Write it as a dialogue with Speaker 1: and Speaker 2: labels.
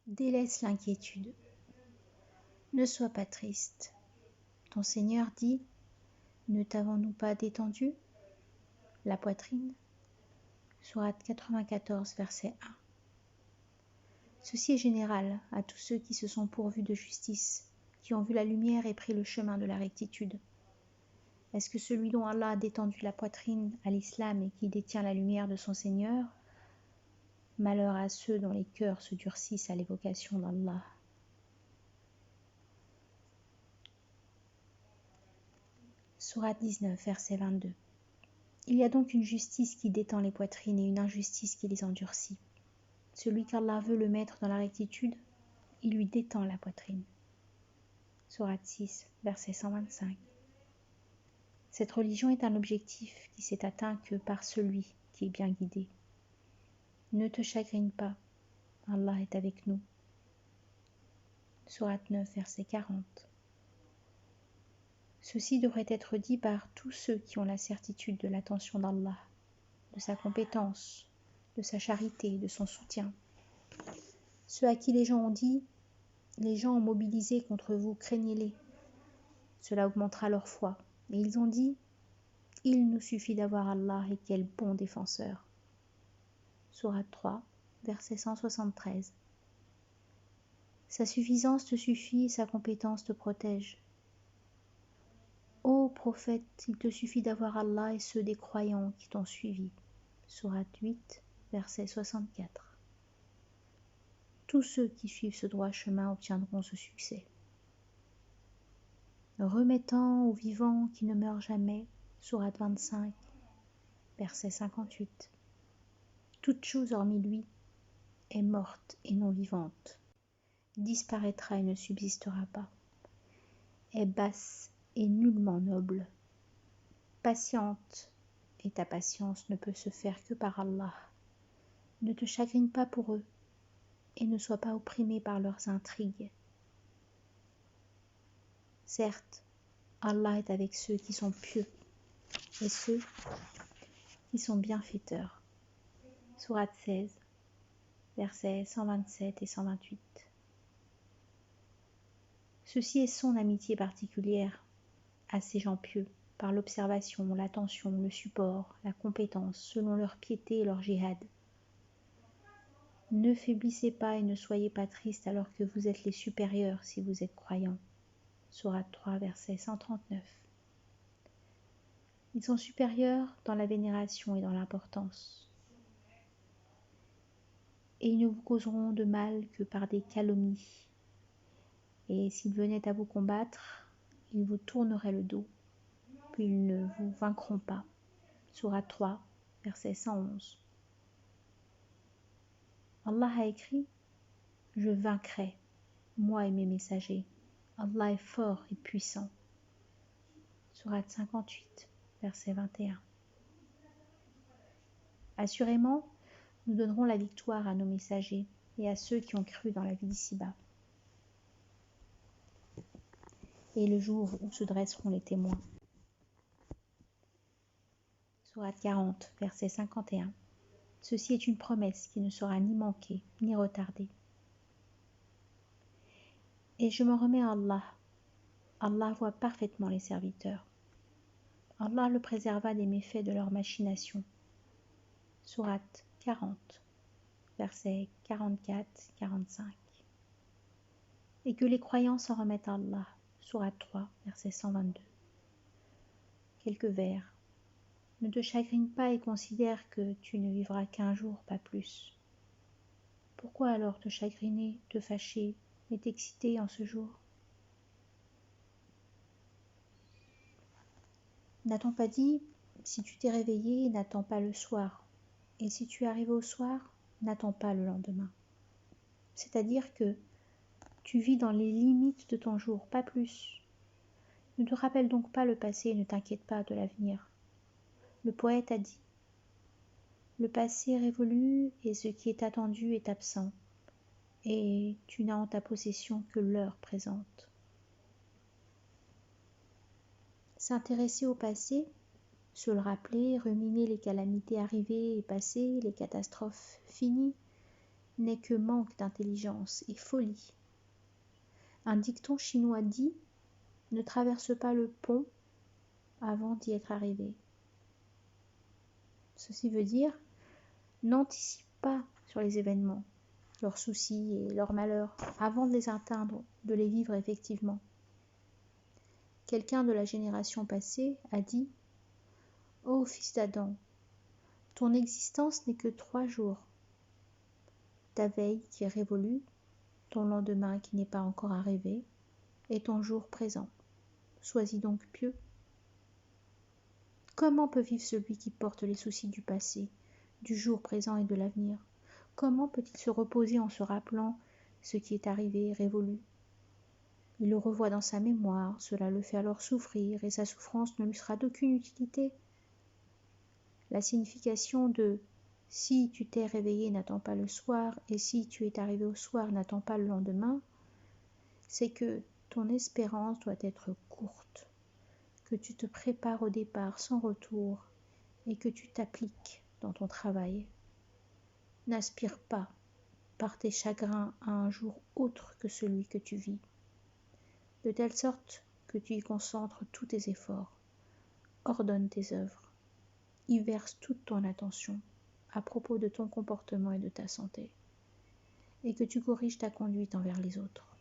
Speaker 1: Délaisse l'inquiétude. Ne sois pas triste. Ton Seigneur dit, ne t'avons-nous pas détendu la poitrine? Sourate 94, verset 1. Ceci est général à tous ceux qui se sont pourvus de justice, qui ont vu la lumière et pris le chemin de la rectitude. Est-ce que celui dont Allah a détendu la poitrine à l'islam et qui détient la lumière de son Seigneur? Malheur à ceux dont les cœurs se durcissent à l'évocation d'Allah. Sourate 19, verset 22. Il y a donc une justice qui détend les poitrines et une injustice qui les endurcit. Celui qu'Allah veut le mettre dans la rectitude, il lui détend la poitrine. Sourate 6, verset 125. Cette religion est un objectif qui s'est atteint que par celui qui est bien guidé. Ne te chagrine pas, Allah est avec nous. Sourate 9, verset 40. Ceci devrait être dit par tous ceux qui ont la certitude de l'attention d'Allah, de sa compétence, de sa charité, de son soutien. Ceux à qui les gens ont dit, les gens ont mobilisé contre vous, craignez-les. Cela augmentera leur foi. Et ils ont dit, il nous suffit d'avoir Allah et quel bon défenseur. Sourate 3, verset 173. Sa suffisance te suffit et sa compétence te protège. Ô prophète, il te suffit d'avoir Allah et ceux des croyants qui t'ont suivi. Sourate 8, verset 64. Tous ceux qui suivent ce droit chemin obtiendront ce succès. Remettant aux vivants qui ne meurent jamais, Sourate 25, verset 58. Toute chose hormis lui est morte et non vivante, disparaîtra et ne subsistera pas, est basse et nullement noble, patiente et ta patience ne peut se faire que par Allah. Ne te chagrine pas pour eux et ne sois pas opprimé par leurs intrigues. Certes, Allah est avec ceux qui sont pieux et ceux qui sont bienfaiteurs. Sourate 16, versets 127 et 128. Ceci est son amitié particulière à ces gens pieux, par l'observation, l'attention, le support, la compétence, selon leur piété et leur djihad. Ne faiblissez pas et ne soyez pas tristes alors que vous êtes les supérieurs si vous êtes croyants. Sourate 3, verset 139. Ils sont supérieurs dans la vénération et dans l'importance. Et ils ne vous causeront de mal que par des calomnies. Et s'ils venaient à vous combattre, ils vous tourneraient le dos, puis ils ne vous vaincront pas. Sourate 3, verset 111. Allah a écrit « Je vaincrai, moi et mes messagers. Allah est fort et puissant. » Sourate 58, verset 21. Assurément, nous donnerons la victoire à nos messagers et à ceux qui ont cru dans la vie d'ici-bas. Et le jour où se dresseront les témoins. Sourate 40, verset 51. Ceci est une promesse qui ne sera ni manquée, ni retardée. Et je me remets à Allah. Allah voit parfaitement les serviteurs. Allah le préserva des méfaits de leurs machinations. Sourate 40, versets 44-45. Et que les croyants s'en remettent à Allah. Sourate 3, verset 122. Quelques vers. Ne te chagrine pas et considère que tu ne vivras qu'un jour, pas plus. Pourquoi alors te chagriner, te fâcher et t'exciter en ce jour? N'a-t-on pas dit, si tu t'es réveillé, n'attends pas le soir, et si tu arrives au soir, n'attends pas le lendemain. C'est-à-dire que tu vis dans les limites de ton jour, pas plus. Ne te rappelle donc pas le passé et ne t'inquiète pas de l'avenir. Le poète a dit, le passé révolu et ce qui est attendu est absent, et tu n'as en ta possession que l'heure présente. S'intéresser au passé, se le rappeler, ruminer les calamités arrivées et passées, les catastrophes finies, n'est que manque d'intelligence et folie. Un dicton chinois dit « Ne traverse pas le pont avant d'y être arrivé ». Ceci veut dire « N'anticipe pas sur les événements, leurs soucis et leurs malheurs, avant de les atteindre, de les vivre effectivement. » Quelqu'un de la génération passée a dit « Ô fils d'Adam, ton existence n'est que 3 jours. Ta veille qui est révolue, ton lendemain qui n'est pas encore arrivé, et ton jour présent. Sois-y donc pieux. » Comment peut vivre celui qui porte les soucis du passé, du jour présent et de l'avenir? Comment peut-il se reposer en se rappelant ce qui est arrivé et révolu? Il le revoit dans sa mémoire, cela le fait alors souffrir, et sa souffrance ne lui sera d'aucune utilité. La signification de « si tu t'es réveillé, n'attends pas le soir, et si tu es arrivé au soir, n'attends pas le lendemain », c'est que ton espérance doit être courte, que tu te prépares au départ sans retour, et que tu t'appliques dans ton travail. N'aspire pas, par tes chagrins, à un jour autre que celui que tu vis, de telle sorte que tu y concentres tous tes efforts, ordonne tes œuvres, y verse toute ton attention à propos de ton comportement et de ta santé, et que tu corriges ta conduite envers les autres.